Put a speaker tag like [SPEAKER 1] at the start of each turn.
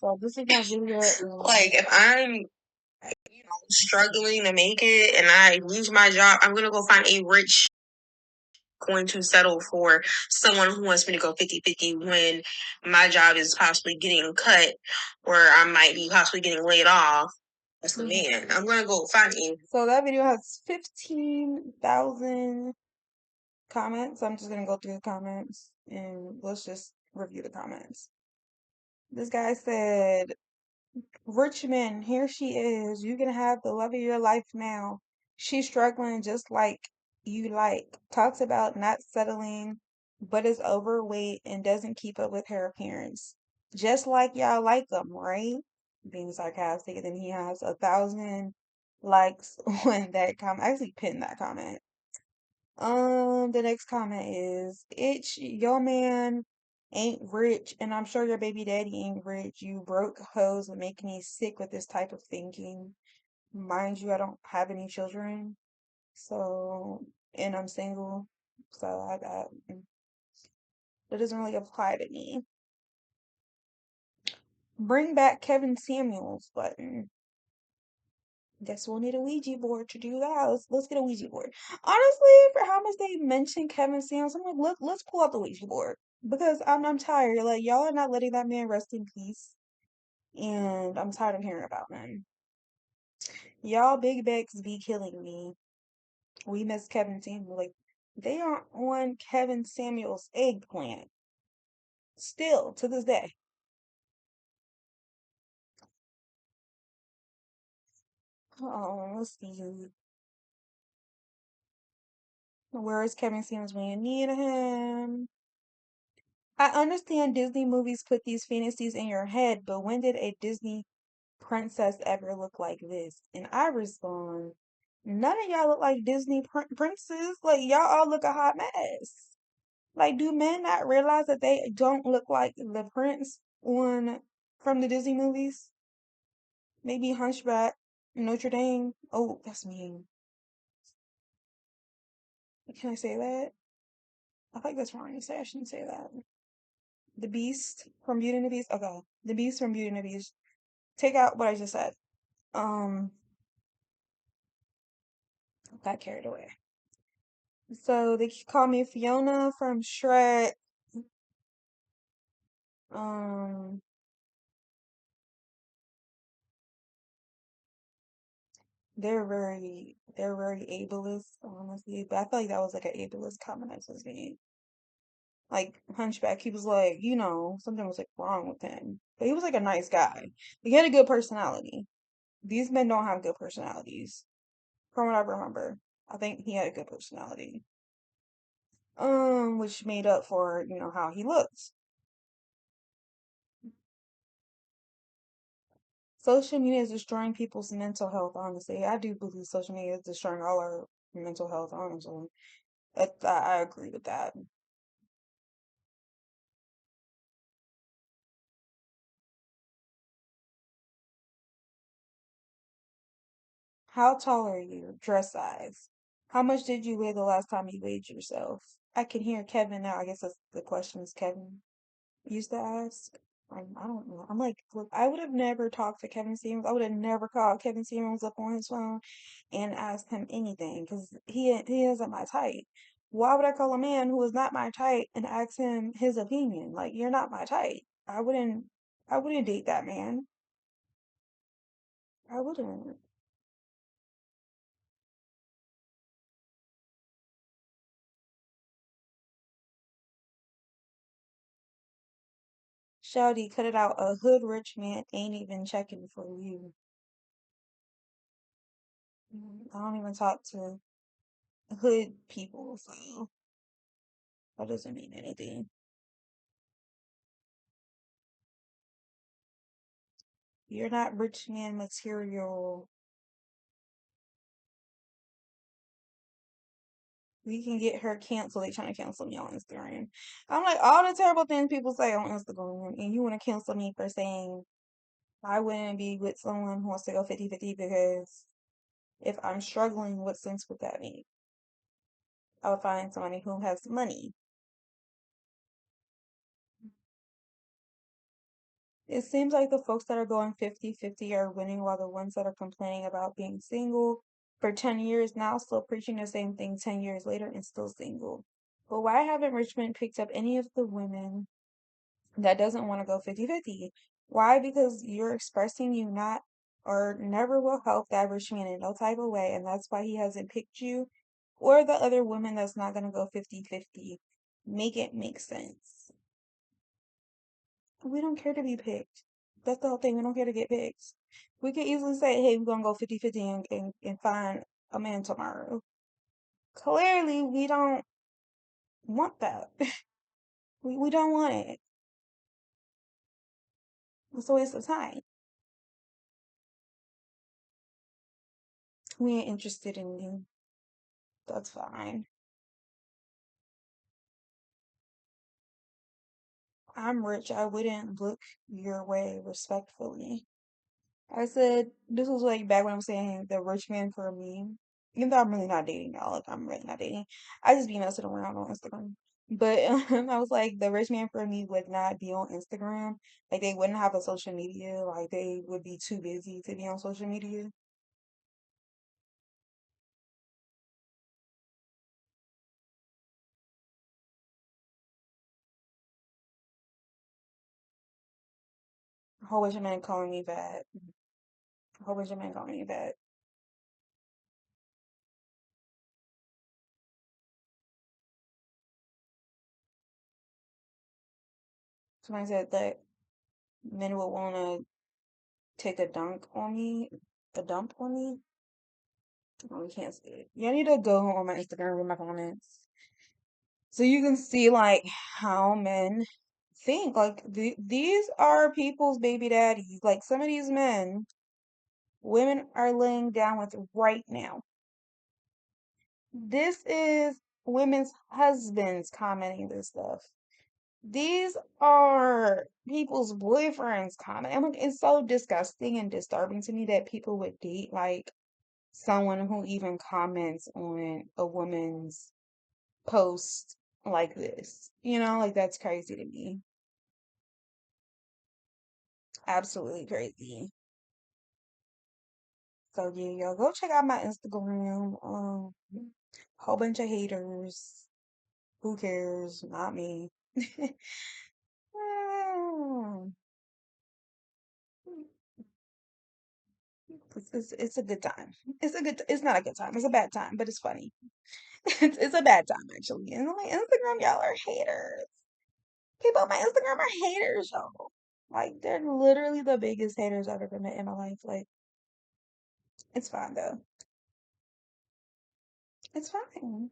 [SPEAKER 1] So this is my video.
[SPEAKER 2] Like, if I'm struggling to make it and I lose my job, I'm gonna go find a rich going to settle for someone who wants me to go 50-50 when my job is possibly getting cut or I might be possibly getting laid off. That's the man. I'm gonna go find him.
[SPEAKER 1] So that video has 15,000 comments. I'm just gonna go through the comments and let's just review the comments. This guy said, Richmond, here she is. You can have the love of your life now. She's struggling just like you like. Talks about not settling, but is overweight and doesn't keep up with her appearance. Just like y'all like them, right? Being sarcastic. And then he has 1,000 likes on that comment. I actually pinned that comment. The next comment is, Itch, your man ain't rich, and I'm sure your baby daddy ain't rich. You broke hoes and make me sick with this type of thinking. Mind you, I don't have any children, so, and I'm single, so that doesn't really apply to me. Bring back Kevin Samuels button. Guess we'll need a Ouija board to do that. Let's get a Ouija board. Honestly, for how much they mention Kevin Samuels, I'm like, let's pull out the Ouija board because I'm tired. Like y'all are not letting that man rest in peace, and I'm tired of hearing about him. Y'all big backs be killing me. We miss Kevin Samuels. Like they are on Kevin Samuels' eggplant still to this day. Oh, let's see. Where is Kevin Samuels when you need him? I understand Disney movies put these fantasies in your head, but when did a Disney princess ever look like this? And I respond, none of y'all look like Disney princes. Like, y'all all look a hot mess. Like, do men not realize that they don't look like the prince on from the Disney movies? Maybe Hunchback, Notre Dame. Oh, that's mean. Can I say that? I think that's wrong to say. I shouldn't say that. The Beast from Beauty and the Beast. Okay, the Beast from Beauty and the Beast. Take out what I just said. Um, got carried away. So they call me Fiona from Shrek. Um, they're very ableist, honestly. But I feel like that was like an ableist comment I just made. Like Hunchback, he was like, something was like wrong with him. But he was like a nice guy. He had a good personality. These men don't have good personalities. From what I remember. I think he had a good personality. Which made up for, how he looks. Social media is destroying people's mental health, honestly. I do believe social media is destroying all our mental health, honestly. I agree with that. How tall are you? Dress size. How much did you weigh the last time you weighed yourself? I can hear Kevin now. I guess that's the question is Kevin used to ask. I don't know. I'm like, look, I would have never talked to Kevin Stevens. I would have never called Kevin Stevens up on his phone and asked him anything because he isn't my type. Why would I call a man who is not my type and ask him his opinion? Like, you're not my type. I wouldn't date that man. I wouldn't. Shawty, cut it out. A hood rich man ain't even checking for you. I don't even talk to hood people, so that doesn't mean anything. You're not rich man material. We can get her canceled. They trying to cancel me on Instagram. I'm like, all the terrible things people say on Instagram, and you want to cancel me for saying I wouldn't be with someone who wants to go 50-50 because if I'm struggling, what sense would that make? I would find somebody who has money. It seems like the folks that are going 50-50 are winning, while the ones that are complaining about being single for 10 years now still preaching the same thing 10 years later and still single. But why haven't Richmond picked up any of the women that doesn't want to go 50-50? Why? Because you're expressing you not or never will help that rich man in no type of way, and that's why he hasn't picked you or the other women that's not going to go 50-50. Make it make sense. We don't care to be picked. That's the whole thing. We don't care to get picked. We could easily say, hey, we're going to go 50-50 and find a man tomorrow. Clearly, we don't want that. We don't want it. It's a waste of time. We ain't interested in you. That's fine. I'm rich. I wouldn't look your way respectfully. I said this was like back when I'm saying the rich man for me. Even though I'm really not dating y'all, like I'm really not dating. I just be messing around on Instagram. But I was like, the rich man for me would not be on Instagram. Like they wouldn't have a social media. Like they would be too busy to be on social media. A whole bunch of men calling me bad. A whole bunch of men calling me bad. Somebody said that men would want to take a dunk on me, a dump on me. Oh, you can't see it. You need to go on my Instagram with my comments. So you can see like how men think. Like these are people's baby daddies. Like some of these men, women are laying down with right now. This is women's husbands commenting this stuff. These are people's boyfriends commenting. I'm like, it's so disgusting and disturbing to me that people would date like someone who even comments on a woman's post like this. You know, like that's crazy to me. Absolutely crazy. So yeah, y'all go check out my Instagram. Whole bunch of haters. Who cares? Not me. Mm, it's a good time. It's not a good time. It's a bad time, but it's funny. It's a bad time actually. And on my Instagram, y'all are haters. People on my Instagram are haters, y'all. Like they're literally the biggest haters I've ever met in my life. Like it's fine though. It's fine.